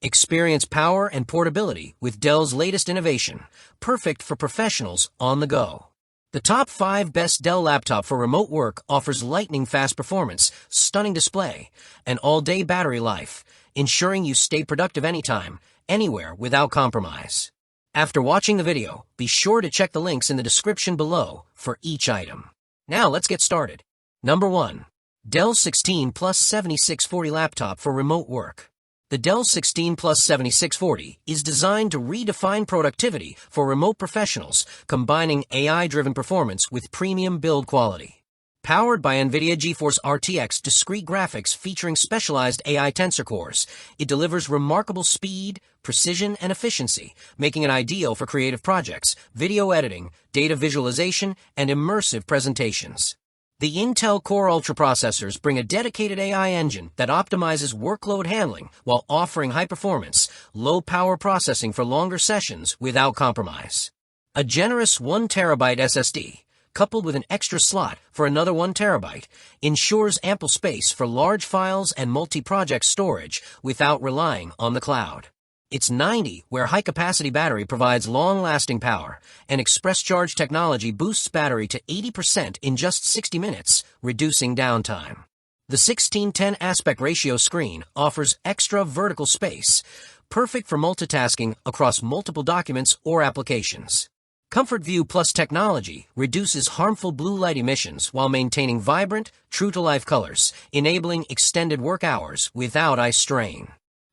Experience power and portability with Dell's latest innovation, perfect for professionals on the go. The top 5 best Dell laptop for remote work offers lightning-fast performance, stunning display, and all-day battery life, ensuring you stay productive anytime, anywhere without compromise. After watching the video, be sure to check the links in the description below for each item. Now let's get started. Number 1. Dell 16 Plus 7640 laptop for remote work. The Dell 16 Plus 7640 is designed to redefine productivity for remote professionals, combining AI-driven performance with premium build quality. Powered by NVIDIA GeForce RTX discrete graphics featuring specialized AI tensor cores, it delivers remarkable speed, precision, and efficiency, making it ideal for creative projects, video editing, data visualization, and immersive presentations. The Intel Core Ultra processors bring a dedicated AI engine that optimizes workload handling while offering high-performance, low-power processing for longer sessions without compromise. A generous 1 TB SSD, coupled with an extra slot for another 1 TB, ensures ample space for large files and multi-project storage without relying on the cloud. Its 90-watt high-capacity battery provides long-lasting power, and Express Charge technology boosts battery to 80% in just 60 minutes, reducing downtime. The 16:10 aspect ratio screen offers extra vertical space, perfect for multitasking across multiple documents or applications. Comfort View Plus technology reduces harmful blue light emissions while maintaining vibrant, true-to-life colors, enabling extended work hours without eye strain.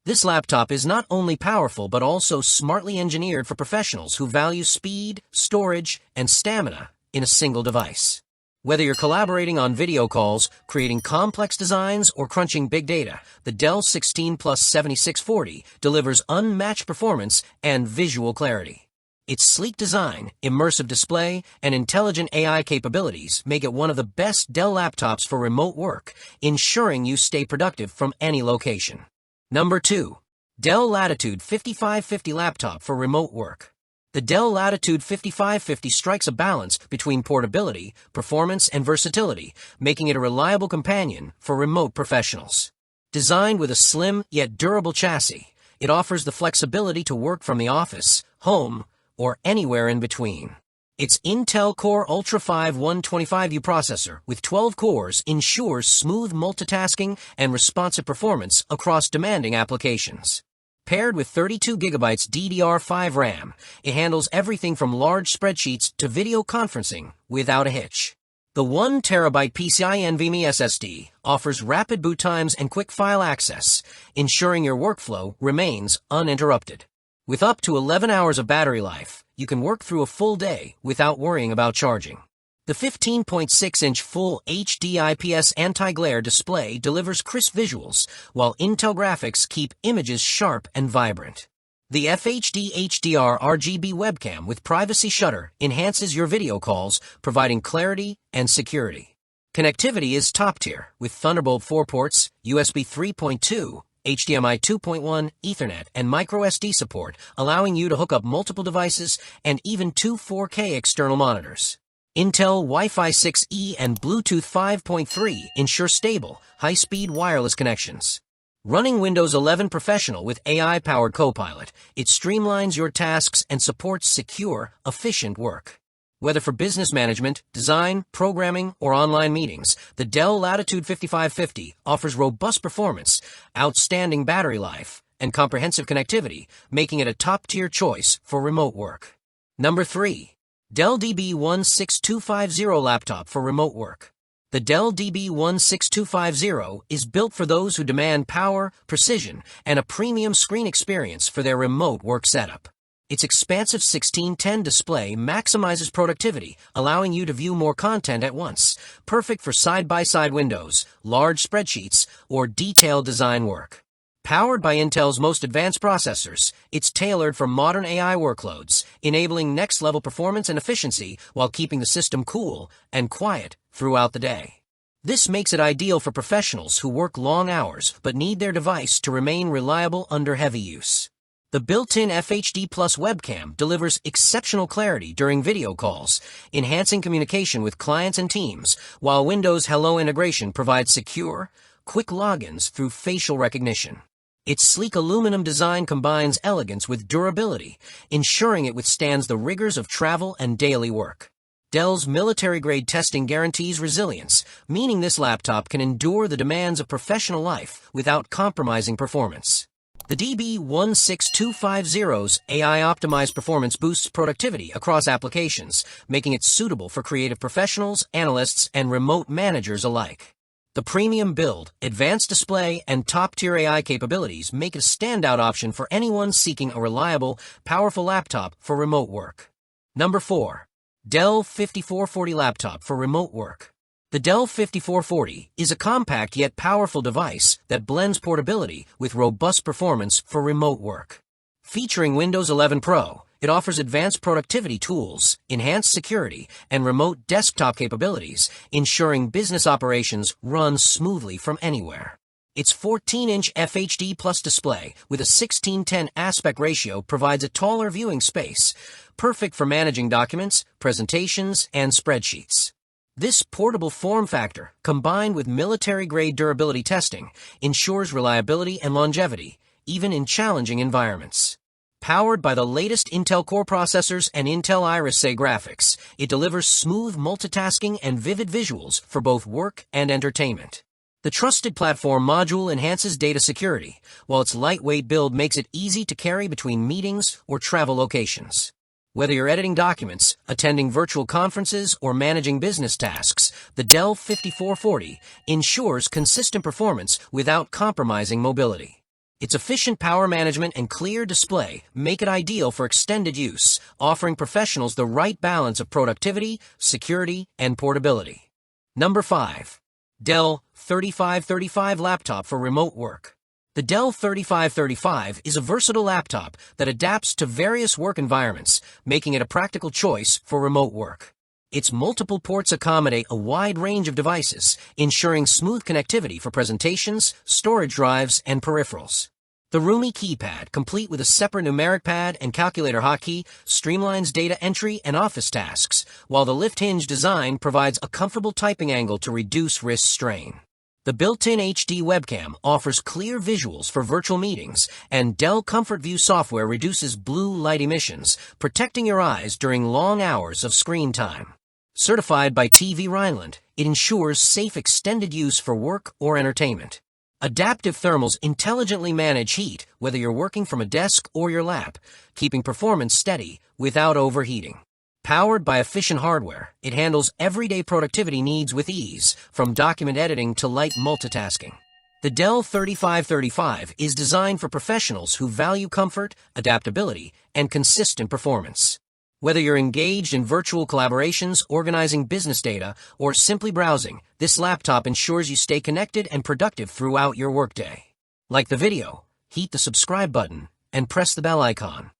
This laptop is not only powerful but also smartly engineered for professionals who value speed, storage, and stamina in a single device. Whether you're collaborating on video calls, creating complex designs, or crunching big data, the Dell 16 Plus 7640 delivers unmatched performance and visual clarity. Its sleek design, immersive display, and intelligent AI capabilities make it one of the best Dell laptops for remote work, ensuring you stay productive from any location. Number 2. Dell Latitude 5550 laptop for remote work. The Dell Latitude 5550 strikes a balance between portability, performance, and versatility, making it a reliable companion for remote professionals. Designed with a slim yet durable chassis, it offers the flexibility to work from the office, home, or anywhere in between. Its Intel Core Ultra 5 125U processor with 12 cores ensures smooth multitasking and responsive performance across demanding applications. Paired with 32 GB DDR5 RAM, it handles everything from large spreadsheets to video conferencing without a hitch. The 1 TB PCIe NVMe SSD offers rapid boot times and quick file access, ensuring your workflow remains uninterrupted. With up to 11 hours of battery life, you can work through a full day without worrying about charging. The 15.6-inch Full HD IPS anti-glare display delivers crisp visuals, while Intel graphics keep images sharp and vibrant. The FHD HDR RGB webcam with privacy shutter enhances your video calls, providing clarity and security. Connectivity is top tier, with Thunderbolt 4 ports, USB 3.2, HDMI 2.1, Ethernet, and microSD support, allowing you to hook up multiple devices and even 2 4K external monitors. Intel Wi-Fi 6E and Bluetooth 5.3 ensure stable, high-speed wireless connections. Running Windows 11 Professional with AI-powered Copilot, it streamlines your tasks and supports secure, efficient work. Whether for business management, design, programming, or online meetings, the Dell Latitude 5550 offers robust performance, outstanding battery life, and comprehensive connectivity, making it a top-tier choice for remote work. Number 3. Dell DB16250 laptop for remote work. The Dell DB16250 is built for those who demand power, precision, and a premium screen experience for their remote work setup. Its expansive 16:10 display maximizes productivity, allowing you to view more content at once, perfect for side-by-side windows, large spreadsheets, or detailed design work. Powered by Intel's most advanced processors, it's tailored for modern AI workloads, enabling next-level performance and efficiency while keeping the system cool and quiet throughout the day. This makes it ideal for professionals who work long hours but need their device to remain reliable under heavy use. The built-in FHD Plus webcam delivers exceptional clarity during video calls, enhancing communication with clients and teams, while Windows Hello integration provides secure, quick logins through facial recognition. Its sleek aluminum design combines elegance with durability, ensuring it withstands the rigors of travel and daily work. Dell's military-grade testing guarantees resilience, meaning this laptop can endure the demands of professional life without compromising performance. The DB16250's AI-optimized performance boosts productivity across applications, making it suitable for creative professionals, analysts, and remote managers alike. The premium build, advanced display, and top-tier AI capabilities make it a standout option for anyone seeking a reliable, powerful laptop for remote work. Number 4. Dell 5440 Laptop for Remote Work. The Dell 5440 is a compact yet powerful device that blends portability with robust performance for remote work. Featuring Windows 11 Pro, it offers advanced productivity tools, enhanced security, and remote desktop capabilities, ensuring business operations run smoothly from anywhere. Its 14-inch FHD Plus display with a 16:10 aspect ratio provides a taller viewing space, perfect for managing documents, presentations, and spreadsheets. This portable form factor, combined with military-grade durability testing, ensures reliability and longevity, even in challenging environments. Powered by the latest Intel Core processors and Intel Iris Xe graphics, it delivers smooth multitasking and vivid visuals for both work and entertainment. The trusted platform module enhances data security, while its lightweight build makes it easy to carry between meetings or travel locations. Whether you're editing documents, attending virtual conferences, or managing business tasks, the Dell 5440 ensures consistent performance without compromising mobility. Its efficient power management and clear display make it ideal for extended use, offering professionals the right balance of productivity, security, and portability. Number 5. Dell 3535 Laptop for Remote Work. The Dell 3535 is a versatile laptop that adapts to various work environments, making it a practical choice for remote work. Its multiple ports accommodate a wide range of devices, ensuring smooth connectivity for presentations, storage drives, and peripherals. The roomy keypad, complete with a separate numeric pad and calculator hotkey, streamlines data entry and office tasks, while the lift hinge design provides a comfortable typing angle to reduce wrist strain. The built-in HD webcam offers clear visuals for virtual meetings, and Dell Comfort View software reduces blue light emissions, protecting your eyes during long hours of screen time. Certified by TV Rhineland, it ensures safe extended use for work or entertainment. Adaptive thermals intelligently manage heat, whether you're working from a desk or your lap, keeping performance steady without overheating. Powered by efficient hardware, it handles everyday productivity needs with ease, from document editing to light multitasking. The Dell 3535 is designed for professionals who value comfort, adaptability, and consistent performance. Whether you're engaged in virtual collaborations, organizing business data, or simply browsing, this laptop ensures you stay connected and productive throughout your workday. Like the video, hit the subscribe button and press the bell icon.